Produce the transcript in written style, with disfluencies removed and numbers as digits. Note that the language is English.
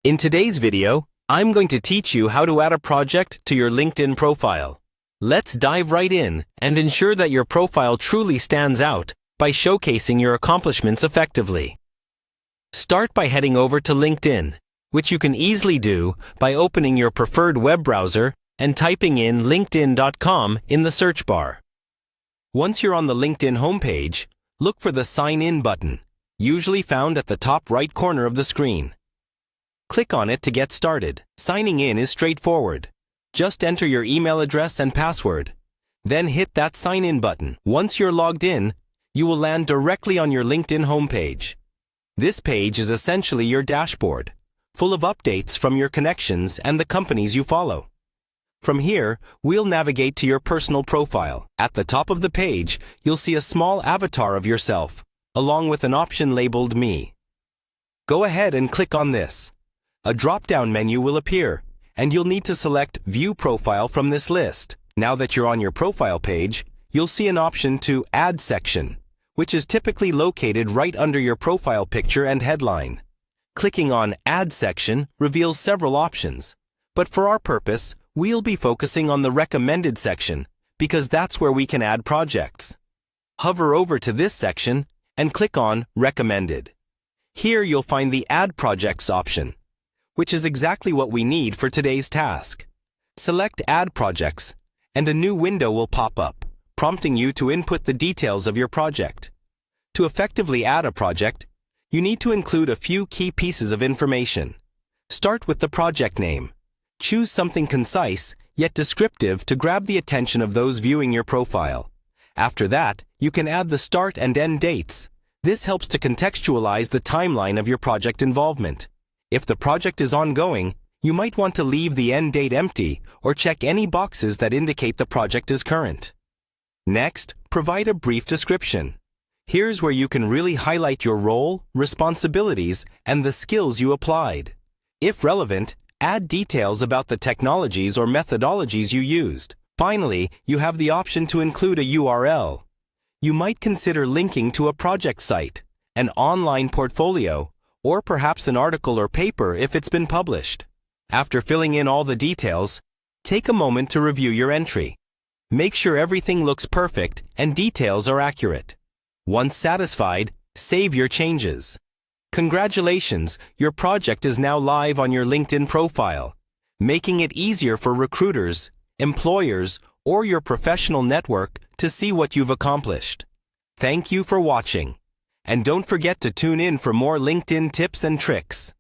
In today's video, I'm going to teach you how to add a project to your LinkedIn profile. Let's dive right in and ensure that your profile truly stands out by showcasing your accomplishments effectively. Start by heading over to LinkedIn, which you can easily do by opening your preferred web browser and typing in linkedin.com in the search bar. Once you're on the LinkedIn homepage, look for the Sign In button, usually found at the top right corner of the screen. Click on it to get started. Signing in is straightforward. Just enter your email address and password. Then hit that Sign In button. Once you're logged in, you will land directly on your LinkedIn homepage. This page is essentially your dashboard, full of updates from your connections and the companies you follow. From here, we'll navigate to your personal profile. At the top of the page, you'll see a small avatar of yourself, along with an option labeled Me. Go ahead and click on this. A drop-down menu will appear, and you'll need to select View Profile from this list. Now that you're on your profile page, you'll see an option to Add Section, which is typically located right under your profile picture and headline. Clicking on Add Section reveals several options, but for our purpose, we'll be focusing on the Recommended section because that's where we can add projects. Hover over to this section and click on Recommended. Here you'll find the Add Projects option, which is exactly what we need for today's task. Select Add Projects, and a new window will pop up, prompting you to input the details of your project. To effectively add a project, you need to include a few key pieces of information. Start with the project name. Choose something concise, yet descriptive to grab the attention of those viewing your profile. After that, you can add the start and end dates. This helps to contextualize the timeline of your project involvement. If the project is ongoing, you might want to leave the end date empty or check any boxes that indicate the project is current. Next, provide a brief description. Here's where you can really highlight your role, responsibilities, and the skills you applied. If relevant, add details about the technologies or methodologies you used. Finally, you have the option to include a URL. You might consider linking to a project site, an online portfolio, or perhaps an article or paper if it's been published. After filling in all the details, take a moment to review your entry. Make sure everything looks perfect and details are accurate. Once satisfied, save your changes. Congratulations, your project is now live on your LinkedIn profile, making it easier for recruiters, employers, or your professional network to see what you've accomplished. Thank you for watching. And don't forget to tune in for more LinkedIn tips and tricks.